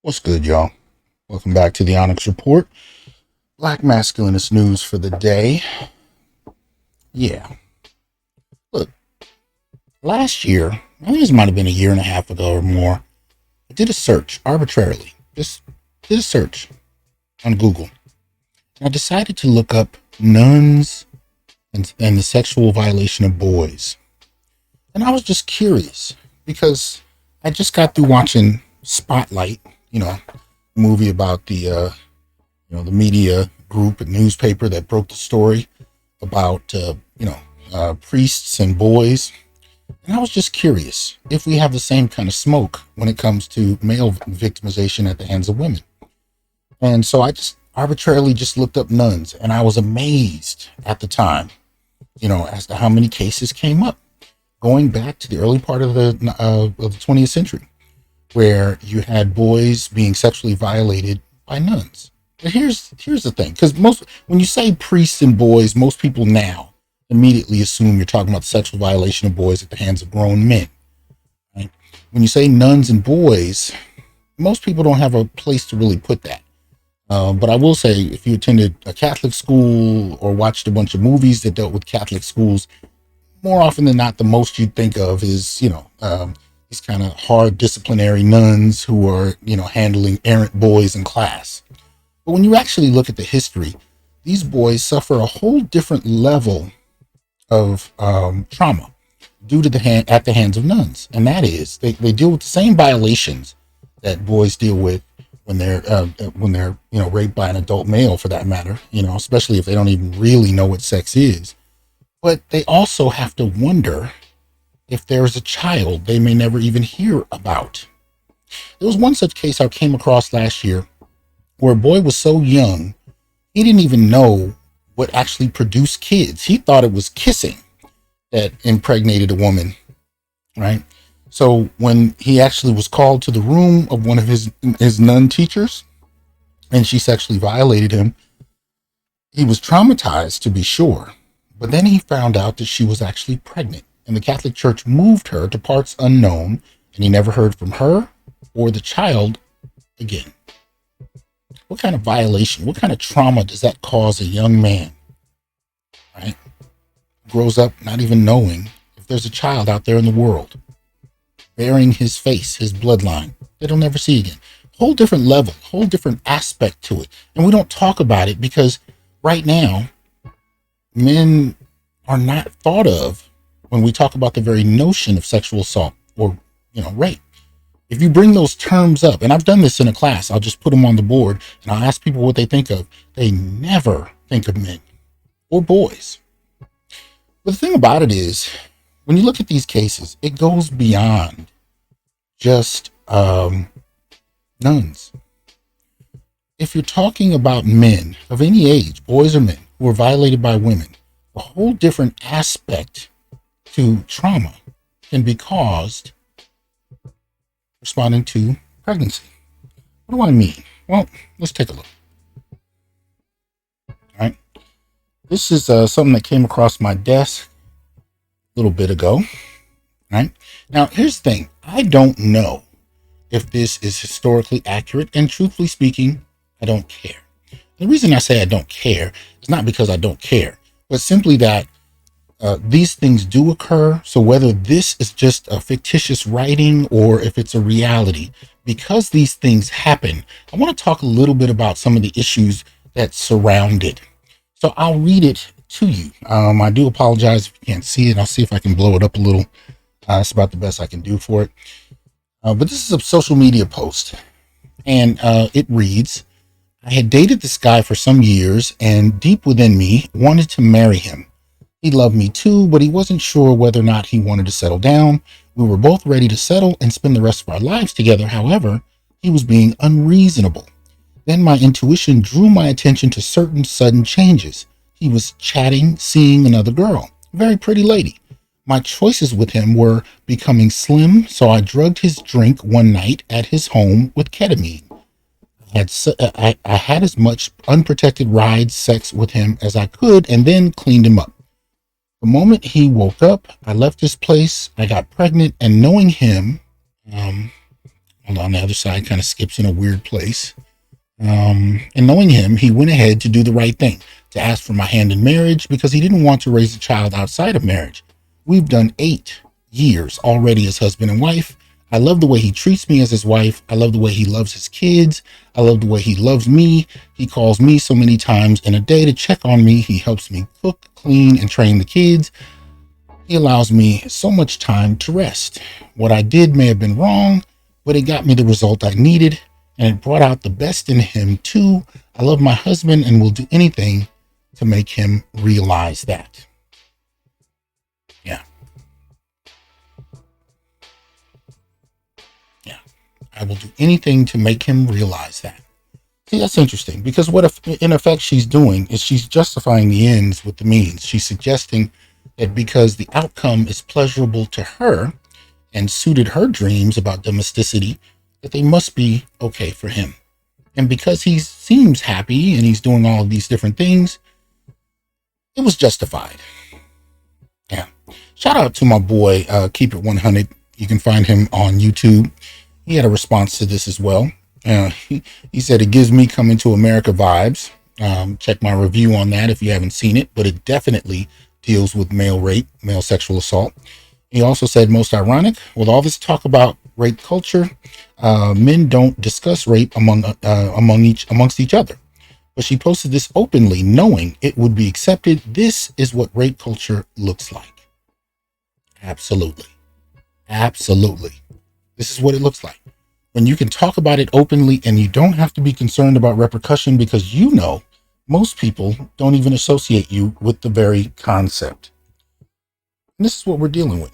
What's good, y'all? Welcome back to the Onyx Report. Black masculinist news for the day. Yeah. Look, last year, I think this might have been a year and a half ago or more, I did a search arbitrarily. Just did a search on Google. And I decided to look up nuns and the sexual violation of boys. And I was just curious because I just got through watching Spotlight, movie about the media group and newspaper that broke the story about priests and boys. And I was just curious if we have the same kind of smoke when it comes to male victimization at the hands of women. And so I just arbitrarily just looked up nuns, and I was amazed at the time, as to how many cases came up going back to the early part of the 20th century, where you had boys being sexually violated by nuns. But here's the thing, because when you say priests and boys, most people now immediately assume you're talking about the sexual violation of boys at the hands of grown men. Right? When you say nuns and boys, most people don't have a place to really put that. But I will say, if you attended a Catholic school or watched a bunch of movies that dealt with Catholic schools, more often than not, the most you'd think of is, these kind of hard disciplinary nuns who are, handling errant boys in class. But when you actually look at the history, these boys suffer a whole different level of trauma due to at the hands of nuns. And that is, they deal with the same violations that boys deal with when they're raped by an adult male, for that matter, especially if they don't even really know what sex is. But they also have to wonder if there's a child they may never even hear about. There was one such case I came across last year where a boy was so young, he didn't even know what actually produced kids. He thought it was kissing that impregnated a woman, right? So when he actually was called to the room of one of his nun teachers, and she sexually violated him, he was traumatized, to be sure. But then he found out that she was actually pregnant, and the Catholic Church moved her to parts unknown, and he never heard from her or the child again. What kind of violation, what kind of trauma does that cause a young man, right? Grows up not even knowing if there's a child out there in the world, bearing his face, his bloodline, that he'll never see again. Whole different level, whole different aspect to it. And we don't talk about it because right now, men are not thought of when we talk about the very notion of sexual assault or, rape. If you bring those terms up, and I've done this in a class, I'll just put them on the board and I'll ask people what they think of. They never think of men or boys. But the thing about it is, when you look at these cases, it goes beyond just nuns. If you're talking about men of any age, boys or men, who are violated by women, a whole different aspect to trauma can be caused responding to pregnancy. What do I mean? Well, let's take a look. All right. This is something that came across my desk a little bit ago. Right. Now, here's the thing. I don't know if this is historically accurate, and truthfully speaking, I don't care. The reason I say I don't care is not because I don't care, but simply that these things do occur. So whether this is just a fictitious writing or if it's a reality, because these things happen, I want to talk a little bit about some of the issues that surround it. So I'll read it to you. I do apologize if you can't see it. I'll see if I can blow it up a little. That's about the best I can do for it. But this is a social media post, and it reads, "I had dated this guy for some years, and deep within me wanted to marry him. He loved me too, but he wasn't sure whether or not he wanted to settle down. We were both ready to settle and spend the rest of our lives together. However, he was being unreasonable. Then my intuition drew my attention to certain sudden changes. He was chatting, seeing another girl, a very pretty lady. My choices with him were becoming slim, so I drugged his drink one night at his home with ketamine. I had as much unprotected ride sex with him as I could and then cleaned him up. The moment he woke up, I left his place, I got pregnant, and knowing him, although on the other side kind of skips in a weird place. And knowing him, he went ahead to do the right thing, to ask for my hand in marriage because he didn't want to raise a child outside of marriage. We've done 8 years already as husband and wife. I love the way he treats me as his wife. I love the way he loves his kids. I love the way he loves me. He calls me so many times in a day to check on me. He helps me cook, clean, and train the kids. He allows me so much time to rest. What I did may have been wrong, but it got me the result I needed, and it brought out the best in him too. I love my husband and will do anything to make him realize that. Yeah. I will do anything to make him realize that. See, that's interesting because what if, in effect she's doing is she's justifying the ends with the means. She's suggesting that because the outcome is pleasurable to her and suited her dreams about domesticity, that they must be okay for him. And because he seems happy and he's doing all of these different things, it was justified. Yeah. Shout out to my boy, Keep It 100. You can find him on YouTube. He had a response to this as well. He said, it gives me Coming to America vibes. Check my review on that if you haven't seen it, but it definitely deals with male rape, male sexual assault. He also said, most ironic, with all this talk about rape culture, men don't discuss rape amongst each other. But she posted this openly, knowing it would be accepted. This is what rape culture looks like. Absolutely. Absolutely. This is what it looks like. When you can talk about it openly and you don't have to be concerned about repercussion because you know most people don't even associate you with the very concept. And this is what we're dealing with.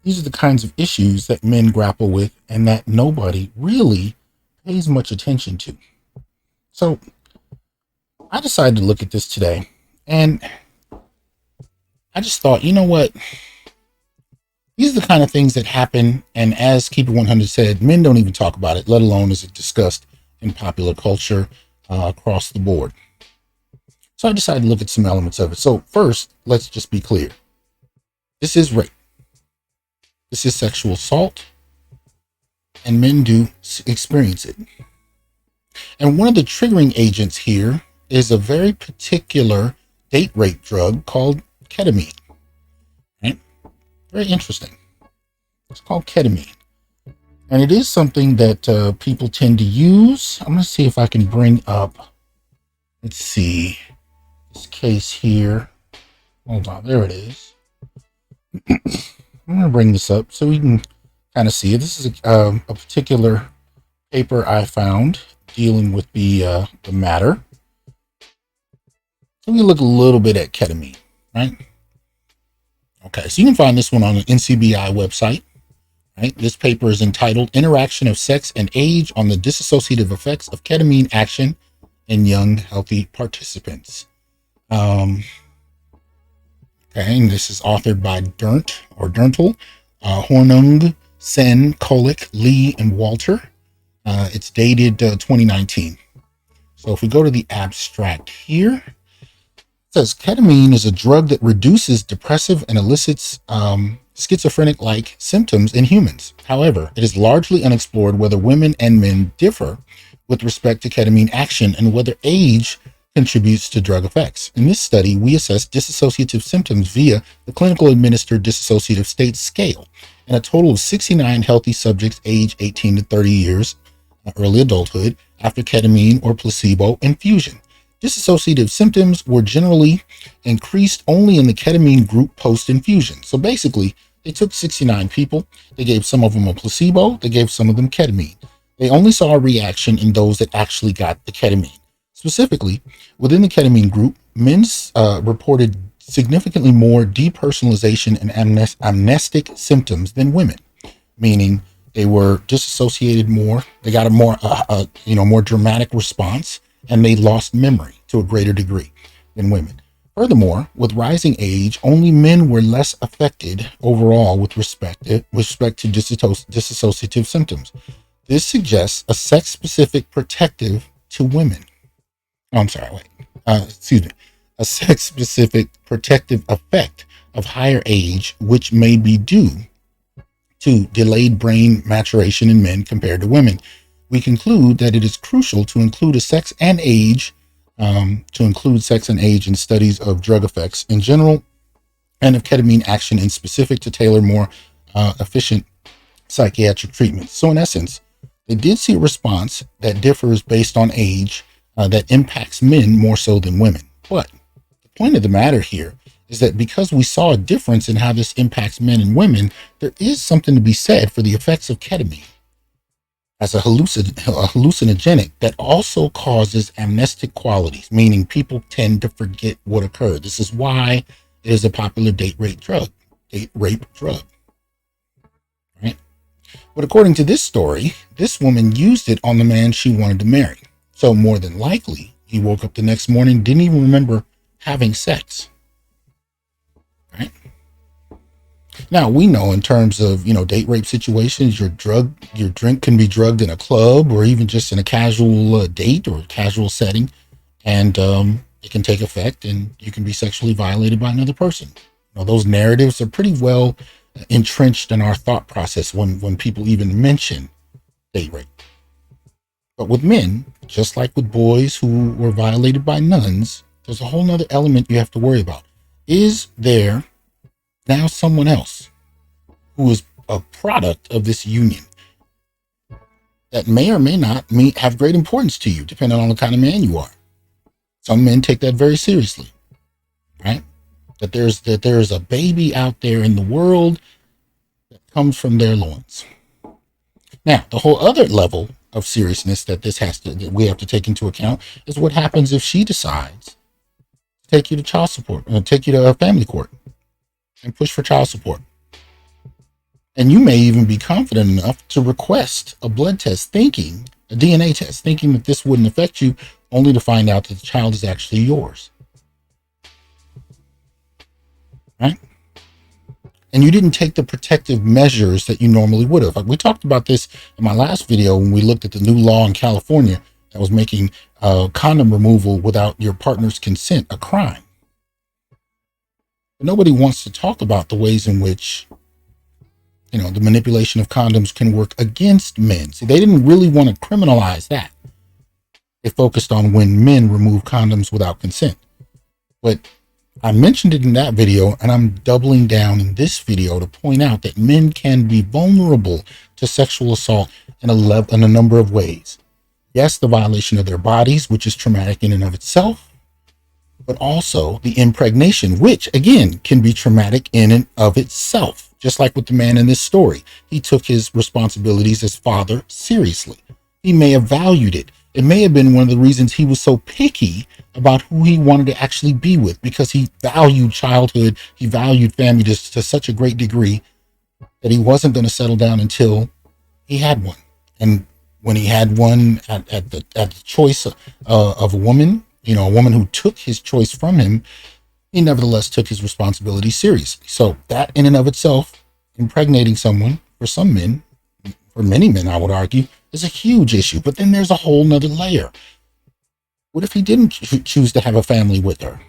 These are the kinds of issues that men grapple with and that nobody really pays much attention to. So I decided to look at this today and I just thought, you know what? These are the kind of things that happen, and as Keeper 100 said, men don't even talk about it, let alone is it discussed in popular culture across the board. So I decided to look at some elements of it. So first, let's just be clear. This is rape. This is sexual assault, and men do experience it. And one of the triggering agents here is a very particular date rape drug called ketamine. Very interesting. It's called ketamine. And it is something that people tend to use. I'm going to see if I can bring up, let's see, this case here. Hold on, there it is. I'm going to bring this up so we can kind of see it. This is a particular paper I found dealing with the matter. So we look a little bit at ketamine, right? Okay, so you can find this one on the NCBI website, right? This paper is entitled Interaction of Sex and Age on the Dissociative Effects of Ketamine Action in Young Healthy Participants. Okay, and this is authored by Derntel, Hornung, Sen, Kolick, Lee, and Walter. It's dated 2019. So if we go to the abstract here, says ketamine is a drug that reduces depressive and elicits schizophrenic-like symptoms in humans. However, it is largely unexplored whether women and men differ with respect to ketamine action and whether age contributes to drug effects. In this study, we assessed dissociative symptoms via the clinical administered dissociative state scale in a total of 69 healthy subjects aged 18 to 30 years, early adulthood, after ketamine or placebo infusion. Dissociative symptoms were generally increased only in the ketamine group post-infusion. So basically, they took 69 people, they gave some of them a placebo, they gave some of them ketamine. They only saw a reaction in those that actually got the ketamine. Specifically, within the ketamine group, men reported significantly more depersonalization and amnestic symptoms than women, meaning they were disassociated more, they got a more dramatic response, and they lost memory to a greater degree than women. Furthermore, with rising age, only men were less affected overall with respect to dissociative symptoms. This suggests a sex-specific protective to women. A sex-specific protective effect of higher age, which may be due to delayed brain maturation in men compared to women. We conclude that it is crucial to include sex and age in studies of drug effects in general and of ketamine action in specific to tailor more efficient psychiatric treatments. So in essence, they did see a response that differs based on age that impacts men more so than women. But the point of the matter here is that because we saw a difference in how this impacts men and women, there is something to be said for the effects of ketamine as a hallucinogenic that also causes amnestic qualities, meaning people tend to forget what occurred. This is why it is a popular date rape drug. Right? But according to this story, this woman used it on the man she wanted to marry. So more than likely, he woke up the next morning, didn't even remember having sex. Right? Now, we know in terms of, date rape situations, your drink can be drugged in a club or even just in a casual date or casual setting. And it can take effect and you can be sexually violated by another person. Those narratives are pretty well entrenched in our thought process when people even mention date rape. But with men, just like with boys who were violated by nuns, there's a whole nother element you have to worry about. Is there now someone else who is a product of this union that may or may not have great importance to you, depending on the kind of man you are? Some men take that very seriously, right? That there's a baby out there in the world that comes from their loins. Now, the whole other level of seriousness that we have to take into account is what happens if she decides to take you to child support, take you to a family court and push for child support. And you may even be confident enough to request a blood test, a DNA test, thinking that this wouldn't affect you, only to find out that the child is actually yours. Right? And you didn't take the protective measures that you normally would have. Like we talked about this in my last video when we looked at the new law in California that was making condom removal without your partner's consent a crime. But nobody wants to talk about the ways in which, the manipulation of condoms can work against men. See, they didn't really want to criminalize that. They focused on when men remove condoms without consent. But I mentioned it in that video, and I'm doubling down in this video to point out that men can be vulnerable to sexual assault in a number of ways. Yes, the violation of their bodies, which is traumatic in and of itself, but also the impregnation, which again can be traumatic in and of itself. Just like with the man in this story, he took his responsibilities as father seriously. He may have valued it. It may have been one of the reasons he was so picky about who he wanted to actually be with, because he valued childhood, he valued family to such a great degree that he wasn't going to settle down until he had one. And when he had one at the choice of a woman, a woman who took his choice from him, he nevertheless took his responsibility seriously. So that in and of itself, impregnating someone, for some men, for many men, I would argue, is a huge issue. But then there's a whole nother layer. What if he didn't choose to have a family with her?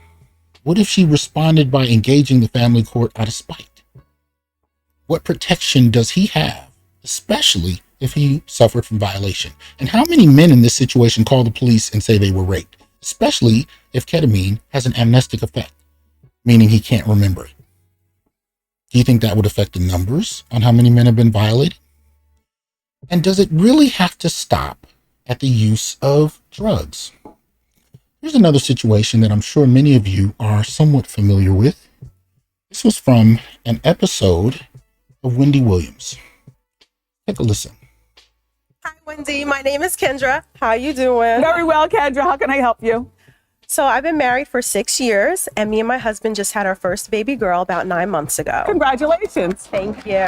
What if she responded by engaging the family court out of spite? What protection does he have, especially if he suffered from violation? And how many men in this situation call the police and say they were raped, especially if ketamine has an amnestic effect, meaning he can't remember it? Do you think that would affect the numbers on how many men have been violated? And does it really have to stop at the use of drugs? Here's another situation that I'm sure many of you are somewhat familiar with. This was from an episode of Wendy Williams. Take a listen. Hi, Wendy. My name is Kendra. How you doing? Very well, Kendra. How can I help you? So I've been married for 6 years, and me and my husband just had our first baby girl about 9 months ago. Congratulations. Thank you.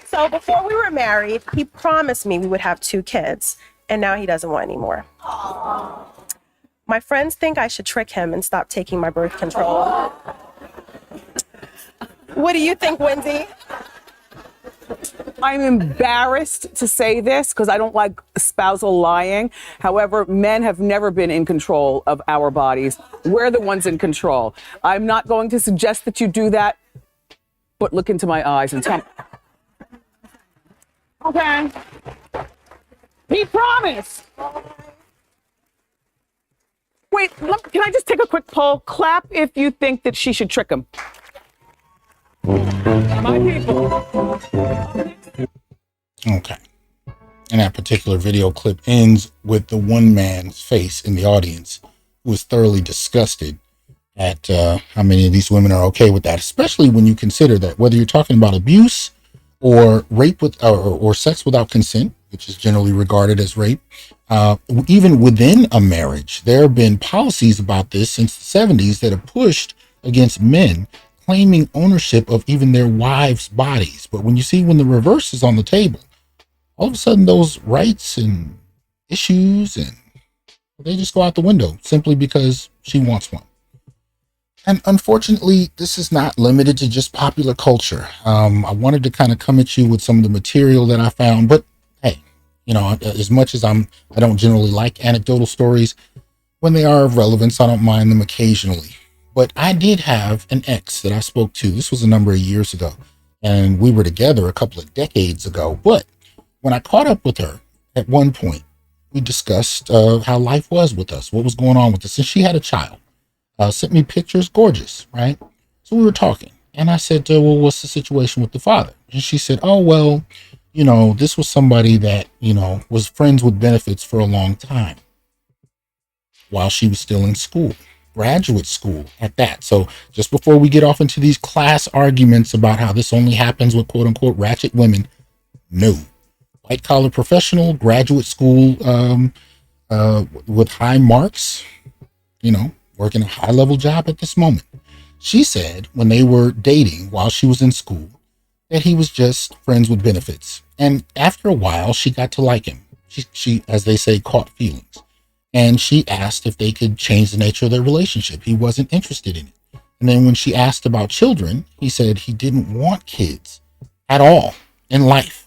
So before we were married, he promised me we would have 2 kids, and now he doesn't want any more. My friends think I should trick him and stop taking my birth control. What do you think, Wendy? I'm embarrassed to say this because I don't like spousal lying. However, men have never been in control of our bodies. We're the ones in control. I'm not going to suggest that you do that, but look into my eyes and Okay. He promised. Wait, can I just take a quick poll? Clap if you think that she should trick him. My people. Okay. And that particular video clip ends with the one man's face in the audience who was thoroughly disgusted at how many of these women are okay with that, especially when you consider that whether you're talking about abuse or rape with or sex without consent, which is generally regarded as rape, even within a marriage, there have been policies about this since the 70s that have pushed against men claiming ownership of even their wives' bodies. But when the reverse is on the table, all of a sudden those rights and issues, and they just go out the window simply because she wants one. And unfortunately, this is not limited to just popular culture. I wanted to kind of come at you with some of the material that I found, but hey, as much as I don't generally like anecdotal stories, when they are of relevance, I don't mind them occasionally. But I did have an ex that I spoke to. This was a number of years ago, and we were together a couple of decades ago. But when I caught up with her at one point, we discussed how life was with us, what was going on with us. And she had a child, sent me pictures, gorgeous, right? So we were talking, and I said to her, well, what's the situation with the father? And she said, oh, well, this was somebody that, was friends with benefits for a long time while she was still in school, graduate school at that. So just before we get off into these class arguments about how this only happens with quote unquote ratchet women, no. White collar professional, graduate school with high marks, working a high level job at this moment. She said when they were dating while she was in school that he was just friends with benefits. And after a while, she got to like him. She, as they say, caught feelings. And she asked if they could change the nature of their relationship. He wasn't interested in it. And then when she asked about children, he said he didn't want kids at all in life.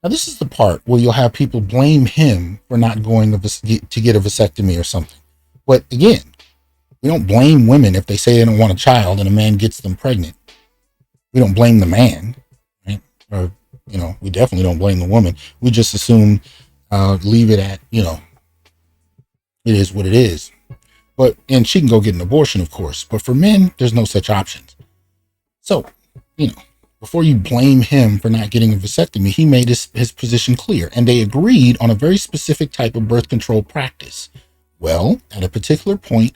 Now, this is the part where you'll have people blame him for not going to get a vasectomy or something. But again, we don't blame women if they say they don't want a child and a man gets them pregnant. We don't blame the man, right? Or, we definitely don't blame the woman. We just assume, leave it at, it is what it is. And she can go get an abortion, of course. But for men, there's no such options. So, before you blame him for not getting a vasectomy, he made his position clear, and they agreed on a very specific type of birth control practice. Well, at a particular point,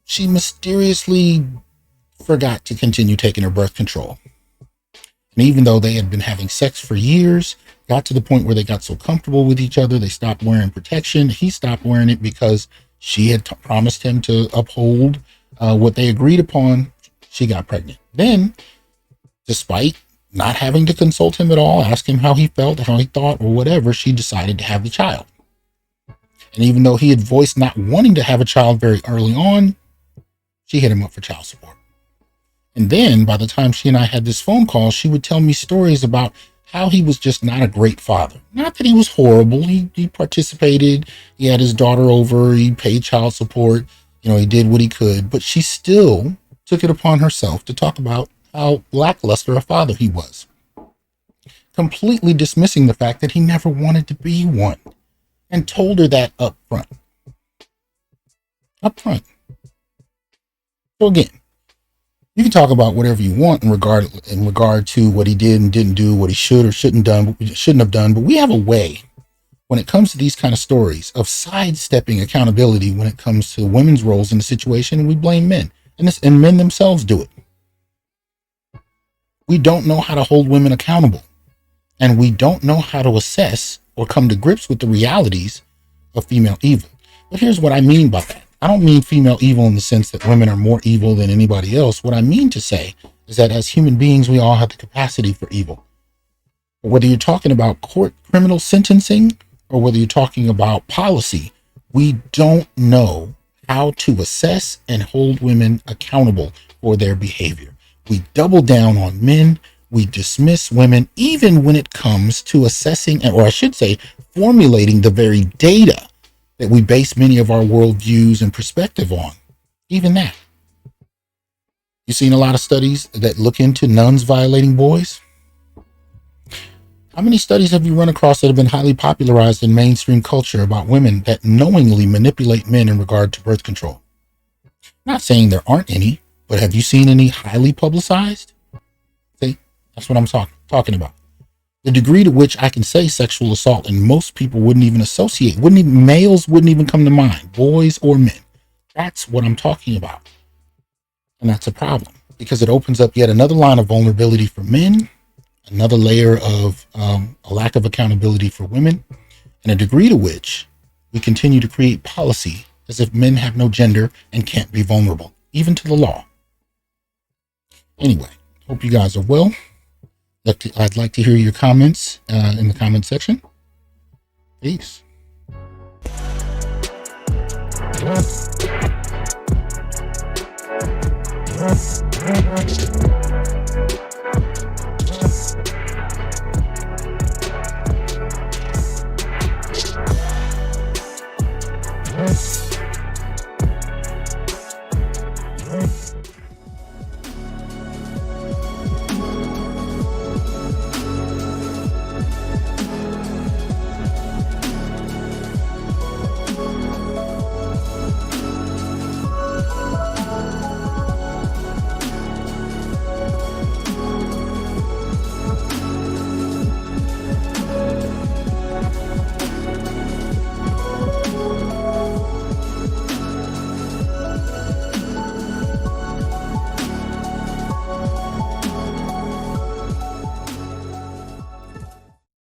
she mysteriously forgot to continue taking her birth control. And even though they had been having sex for years, got to the point where they got so comfortable with each other, they stopped wearing protection. He stopped wearing it because she had promised him to uphold what they agreed upon. She got pregnant. Then, despite not having to consult him at all, ask him how he felt, how he thought, or whatever, she decided to have the child. And even though he had voiced not wanting to have a child very early on, she hit him up for child support. And then by the time she and I had this phone call, she would tell me stories about how he was just not a great father. Not that he was horrible. He participated. He had his daughter over. He paid child support. He did what he could. But she still took it upon herself to talk about how lackluster a father he was, completely dismissing the fact that he never wanted to be one, and told her that up front. So again, you can talk about whatever you want in regard to what he did and didn't do, what he should or shouldn't have done, but we have a way when it comes to these kind of stories of sidestepping accountability when it comes to women's roles in the situation, and we blame men. And men themselves do it. We don't know how to hold women accountable, and we don't know how to assess or come to grips with the realities of female evil. But here's what I mean by that. I don't mean female evil in the sense that women are more evil than anybody else. What I mean to say is that as human beings, we all have the capacity for evil. Whether you're talking about court criminal sentencing or whether you're talking about policy, we don't know how to assess and hold women accountable for their behavior. We double down on men. We dismiss women, even when it comes to assessing, or I should say, formulating the very data that we base many of our worldviews and perspective on. Even that. You've seen a lot of studies that look into nuns violating boys. How many studies have you run across that have been highly popularized in mainstream culture about women that knowingly manipulate men in regard to birth control? Not saying there aren't any, but have you seen any highly publicized? See, that's what I'm talking about. The degree to which I can say sexual assault, and most people wouldn't even associate, males wouldn't even come to mind, boys or men. That's what I'm talking about. And that's a problem, because it opens up yet another line of vulnerability for men, another layer of a lack of accountability for women, and a degree to which we continue to create policy as if men have no gender and can't be vulnerable, even to the law. Anyway, hope you guys are well. I'd like to hear your comments in the comment section. Peace.